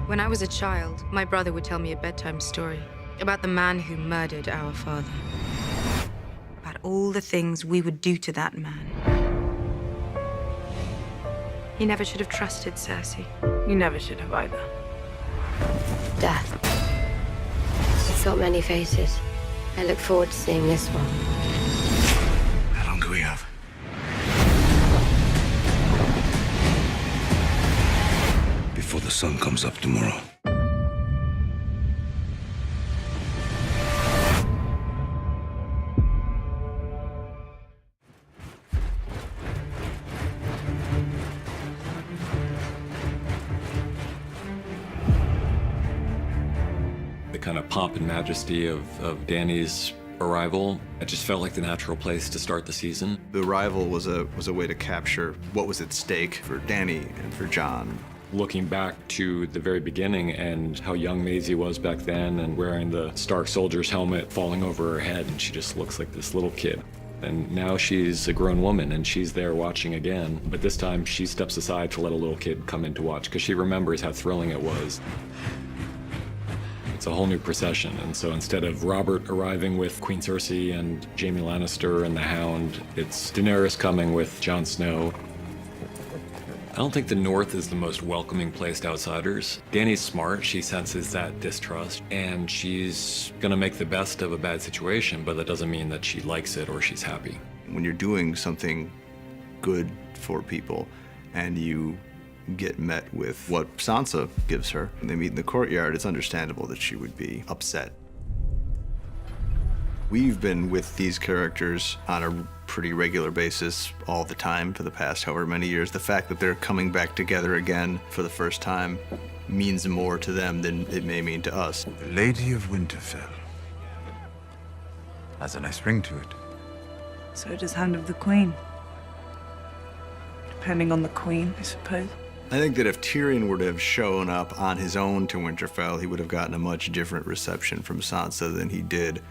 When I was a child, my brother would tell me a bedtime story about the man who murdered our father. About all the things we would do to that man. He never should have trusted Cersei. You never should have either. Death. It's got many faces. I look forward to seeing this one. How long do we have? Before the sun comes up tomorrow. The kind of pomp and majesty of Dany's arrival, it just felt like the natural place to start the season. The arrival was a way to capture what was at stake for Dany and for Jon. Looking back to the very beginning and how young Maisie was back then and wearing the Stark soldier's helmet falling over her head, and she just looks like this little kid. And now she's a grown woman and she's there watching again, but this time she steps aside to let a little kid come in to watch because she remembers how thrilling it was. It's a whole new procession, and so instead of Robert arriving with Queen Cersei and Jaime Lannister and the Hound, it's Daenerys coming with Jon Snow. I don't think the North is the most welcoming place to outsiders. Dany's smart, she senses that distrust, and she's gonna make the best of a bad situation, but that doesn't mean that she likes it or she's happy. When you're doing something good for people and you get met with what Sansa gives her, and they meet in the courtyard, it's understandable that she would be upset. We've been with these characters on a pretty regular basis all the time for the past however many years. The fact that they're coming back together again for the first time means more to them than it may mean to us. The Lady of Winterfell has a nice ring to it. So does Hand of the Queen. Depending on the Queen, I suppose. I think that if Tyrion were to have shown up on his own to Winterfell, he would have gotten a much different reception from Sansa than he did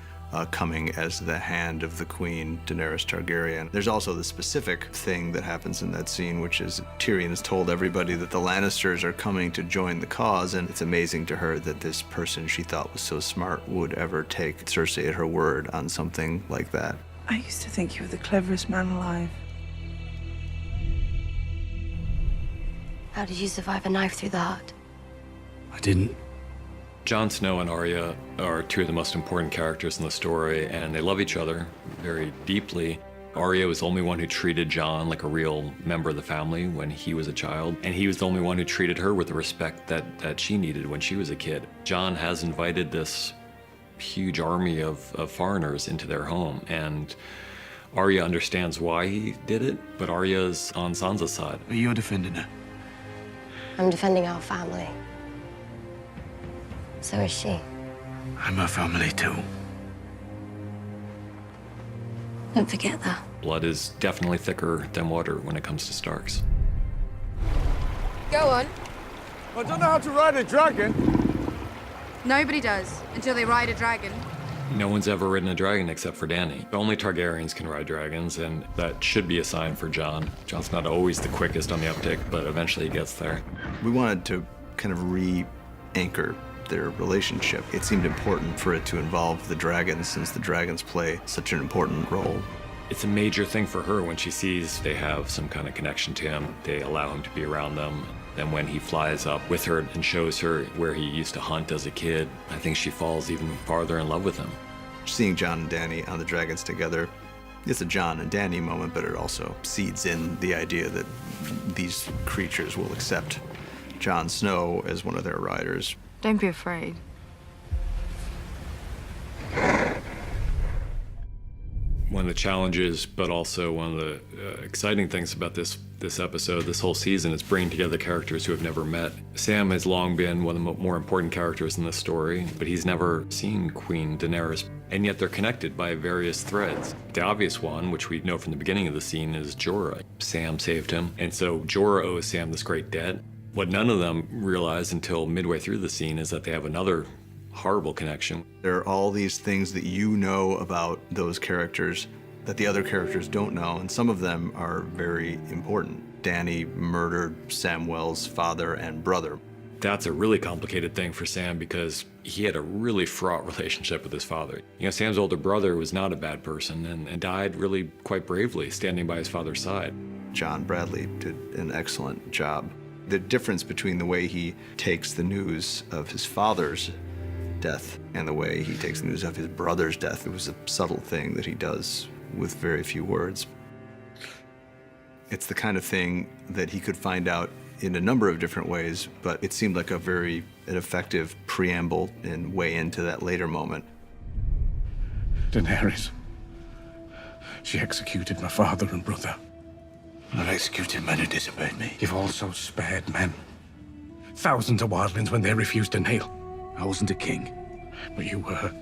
coming as the Hand of the Queen, Daenerys Targaryen. There's also the specific thing that happens in that scene, which is Tyrion has told everybody that the Lannisters are coming to join the cause, and it's amazing to her that this person she thought was so smart would ever take Cersei at her word on something like that. I used to think you were the cleverest man alive. How did you survive a knife through the heart? I didn't. Jon Snow and Arya are two of the most important characters in the story, and they love each other very deeply. Arya was the only one who treated Jon like a real member of the family when he was a child, and he was the only one who treated her with the respect that she needed when she was a kid. Jon has invited this huge army of foreigners into their home, and Arya understands why he did it, but Arya's on Sansa's side. You're defending her. I'm defending our family. So is she. I'm her family too. Don't forget that. Blood is definitely thicker than water when it comes to Starks. Go on. I don't know how to ride a dragon. Nobody does, until they ride a dragon. No one's ever ridden a dragon except for Dany. Only Targaryens can ride dragons, and that should be a sign for Jon. Jon's not always the quickest on the uptick, but eventually he gets there. We wanted to kind of re-anchor their relationship. It seemed important for it to involve the dragons, since the dragons play such an important role. It's a major thing for her when she sees they have some kind of connection to him. They allow him to be around them. And when he flies up with her and shows her where he used to hunt as a kid, I think she falls even farther in love with him. Seeing Jon and Dany on the dragons together, it's a Jon and Dany moment, but it also seeds in the idea that these creatures will accept Jon Snow as one of their riders. Don't be afraid. One of the challenges, but also one of the exciting things about this episode, this whole season, is bringing together characters who have never met. Sam has long been one of the more important characters in this story, but he's never seen Queen Daenerys, and yet they're connected by various threads. The obvious one, which we know from the beginning of the scene, is Jorah. Sam saved him, and so Jorah owes Sam this great debt. What none of them realize until midway through the scene is that they have another horrible connection. There are all these things that you know about those characters that the other characters don't know, and some of them are very important. Dany murdered Samwell's father and brother. That's a really complicated thing for Sam because he had a really fraught relationship with his father. You know, Sam's older brother was not a bad person and died really quite bravely, standing by his father's side. John Bradley did an excellent job. The difference between the way he takes the news of his father's death and the way he takes the news of his brother's death, it was a subtle thing that he does with very few words. It's the kind of thing that he could find out in a number of different ways, but it seemed like an effective preamble and way into that later moment. Daenerys. She executed my father and brother. Not executed men who disobeyed me. You've also spared men. Thousands of wildlings when they refused to kneel. I wasn't a king. But you were.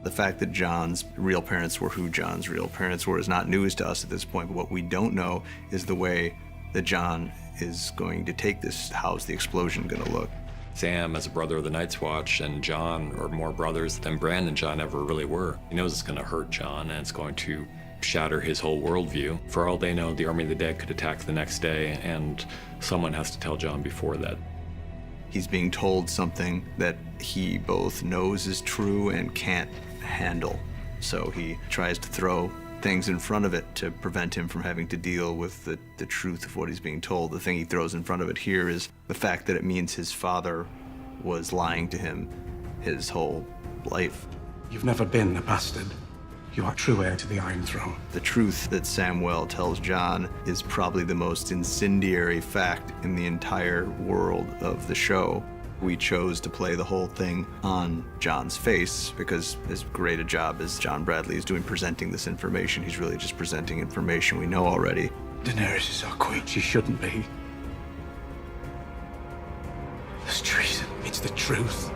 The fact that John's real parents were who John's real parents were is not news to us at this point, but what we don't know is the way that John is going to take this. How's the explosion going to look? Sam, as a brother of the Night's Watch, and John are more brothers than Bran and John ever really were. He knows it's going to hurt John, and it's going to shatter his whole worldview. For all they know, the Army of the Dead could attack the next day, and someone has to tell John before that. He's being told something that he both knows is true and can't handle. So he tries to throw things in front of it to prevent him from having to deal with the truth of what he's being told. The thing he throws in front of it here is the fact that it means his father was lying to him his whole life. You've never been a bastard. You are true heir to the Iron Throne. The truth that Samwell tells John is probably the most incendiary fact in the entire world of the show. We chose to play the whole thing on John's face because as great a job as John Bradley is doing presenting this information, he's really just presenting information we know already. Daenerys is our queen. She shouldn't be. It's treason. It's the truth.